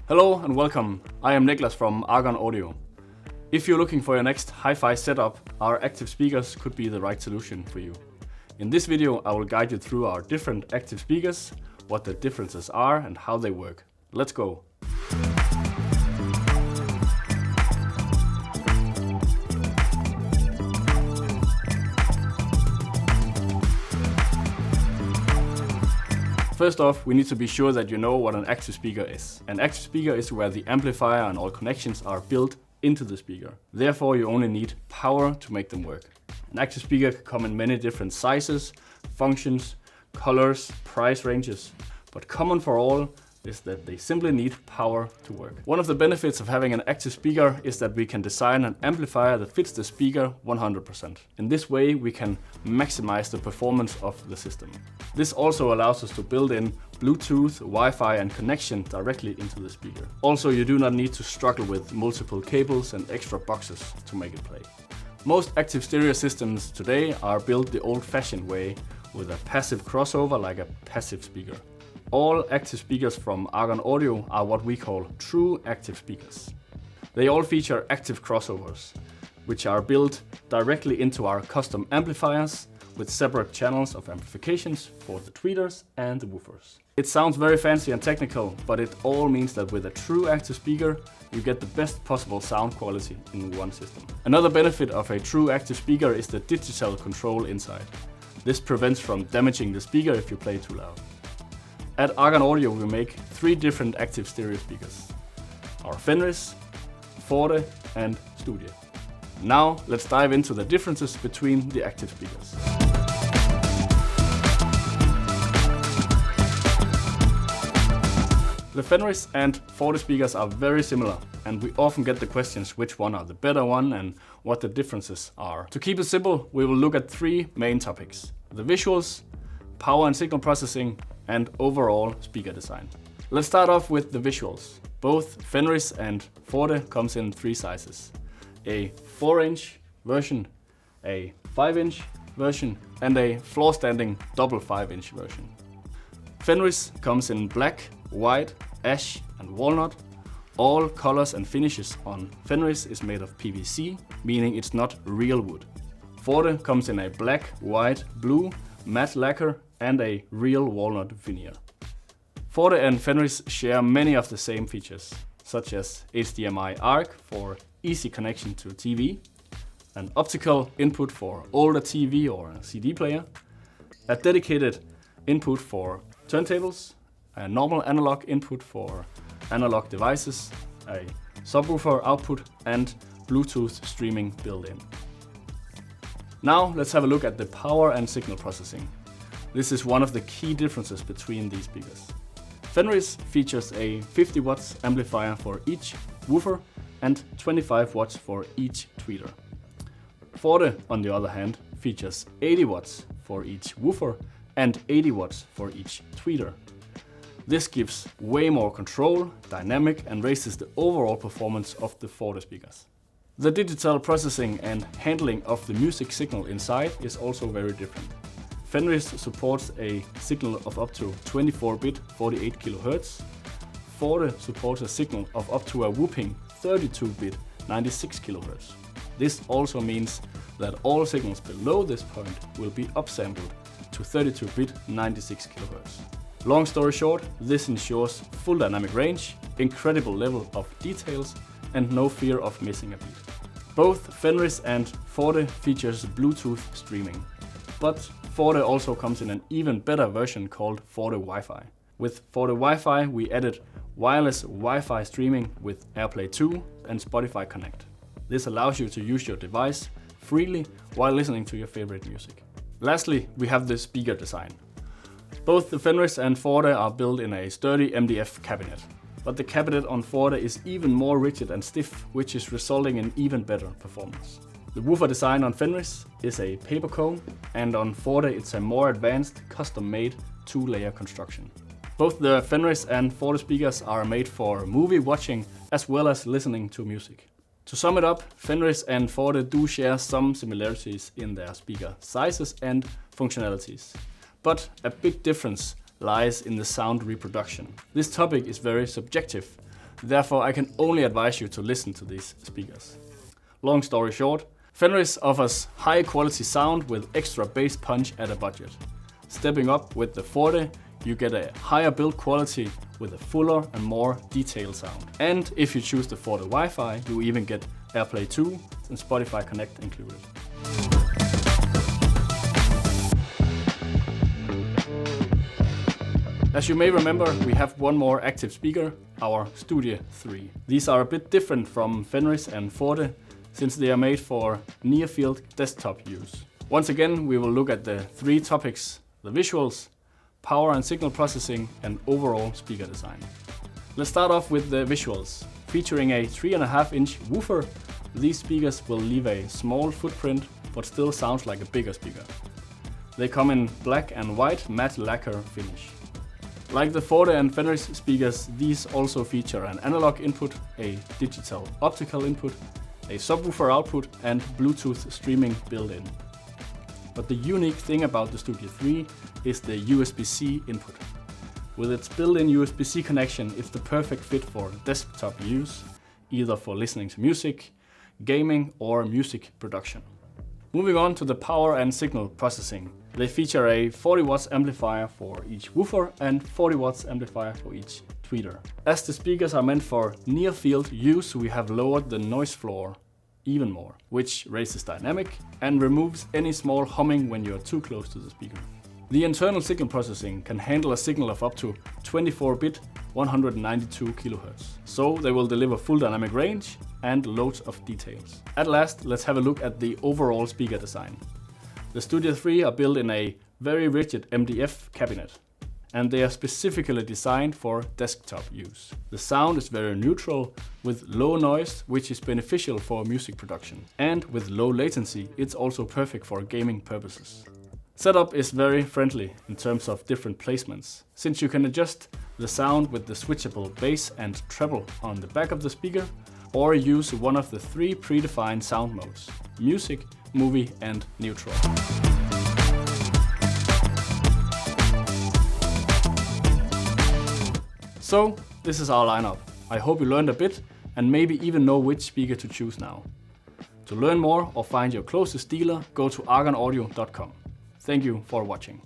Hello and welcome. I am Niklas from Argon Audio. If you're looking for your next hi-fi setup, our active speakers could be the right solution for you. In this video, I will guide you through our different active speakers, what the differences are and how they work. Let's go. First off, we need to be sure that you know what an active speaker is. An active speaker is where the amplifier and all connections are built into the speaker. Therefore, you only need power to make them work. An active speaker can come in many different sizes, functions, colors, price ranges, but common for all is that they simply need power to work. One of the benefits of having an active speaker is that we can design an amplifier that fits the speaker 100%. In this way, we can maximize the performance of the system. This also allows us to build in Bluetooth, Wi-Fi and connection directly into the speaker. Also, you do not need to struggle with multiple cables and extra boxes to make it play. Most active stereo systems today are built the old-fashioned way with a passive crossover like a passive speaker. All active speakers from Argon Audio are what we call true active speakers. They all feature active crossovers, which are built directly into our custom amplifiers with separate channels of amplifications for the tweeters and the woofers. It sounds very fancy and technical, but it all means that with a true active speaker, you get the best possible sound quality in one system. Another benefit of a true active speaker is the digital control inside. This prevents from damaging the speaker if you play too loud. At Argon Audio we make 3 different active stereo speakers. Our FENRIS, FORTE and STUDIE. Now let's dive into the differences between the active speakers. The FENRIS and FORTE speakers are very similar, and we often get the questions which one are the better one and what the differences are. To keep it simple, we will look at 3 main topics: the visuals, power and signal processing, and overall speaker design. Let's start off with the visuals. Both FENRIS and FORTE comes in 3 sizes: a 4-inch version, a 5-inch version, and a floor-standing double 5-inch version. FENRIS comes in black, white, ash, and walnut. All colors and finishes on FENRIS is made of PVC, meaning it's not real wood. FORTE comes in a black, white, blue, matte lacquer, and a real walnut veneer. FORTE and FENRIS share many of the same features, such as HDMI ARC for easy connection to TV, an optical input for older TV or a CD player, a dedicated input for turntables, a normal analog input for analog devices, a subwoofer output, and Bluetooth streaming built-in. Now let's have a look at the power and signal processing. This is one of the key differences between these speakers. FENRIS features a 50 watts amplifier for each woofer and 25 watts for each tweeter. FORTE, on the other hand, features 80 watts for each woofer and 80 watts for each tweeter. This gives way more control, dynamic, and raises the overall performance of the FORTE speakers. The digital processing and handling of the music signal inside is also very different. FENRIS supports a signal of up to 24-bit 48 kHz. FORTE supports a signal of up to a whopping 32-bit 96 kHz. This also means that all signals below this point will be upsampled to 32-bit 96 kHz. Long story short, this ensures full dynamic range, incredible level of details, and no fear of missing a beat. Both FENRIS and FORTE features Bluetooth streaming, but FORTE also comes in an even better version called FORTE Wi-Fi. With FORTE Wi-Fi, we added wireless Wi-Fi streaming with AirPlay 2 and Spotify Connect. This allows you to use your device freely while listening to your favorite music. Lastly, we have the speaker design. Both the FENRIS and FORTE are built in a sturdy MDF cabinet, but the cabinet on FORTE is even more rigid and stiff, which is resulting in even better performance. The woofer design on FENRIS is a paper cone, and on FORTE it's a more advanced, custom-made 2-layer construction. Both the FENRIS and FORTE speakers are made for movie watching as well as listening to music. To sum it up, FENRIS and FORTE do share some similarities in their speaker sizes and functionalities. But a big difference lies in the sound reproduction. This topic is very subjective, Therefore, I can only advise you to listen to these speakers. Long story short, FENRIS offers high quality sound with extra bass punch at a budget. Stepping up with the FORTE, you get a higher build quality with a fuller and more detailed sound. And if you choose the FORTE Wi-Fi, you even get AirPlay 2 and Spotify Connect included. As you may remember, we have one more active speaker, our STUDIE 3. These are a bit different from FENRIS and FORTE, since they are made for near-field desktop use. Once again, we will look at the three topics: the visuals, power and signal processing, and overall speaker design. Let's start off with the visuals. Featuring a 3.5-inch woofer, these speakers will leave a small footprint, but still sounds like a bigger speaker. They come in black and white matte lacquer finish. Like the FORTE and FENRIS speakers, these also feature an analog input, a digital optical input, a subwoofer output, and Bluetooth streaming built-in. But the unique thing about the STUDIE 3 is the USB-C input. With its built-in USB-C connection, it's the perfect fit for desktop use, either for listening to music, gaming, or music production. Moving on to the power and signal processing. They feature a 40 watts amplifier for each woofer and 40 watts amplifier for each tweeter. As the speakers are meant for near-field use, we have lowered the noise floor even more, which raises dynamic and removes any small humming when you're too close to the speaker. The internal signal processing can handle a signal of up to 24-bit 192 kHz, so they will deliver full dynamic range and loads of details. At last, let's have a look at the overall speaker design. The STUDIE 3 are built in a very rigid MDF cabinet, and they are specifically designed for desktop use. The sound is very neutral with low noise, which is beneficial for music production. And with low latency, it's also perfect for gaming purposes. Setup is very friendly in terms of different placements, since you can adjust the sound with the switchable bass and treble on the back of the speaker, or use one of the three predefined sound modes: music, movie, and neutral. So, this is our lineup. I hope you learned a bit and maybe even know which speaker to choose now. To learn more or find your closest dealer, go to argonaudio.com. Thank you for watching.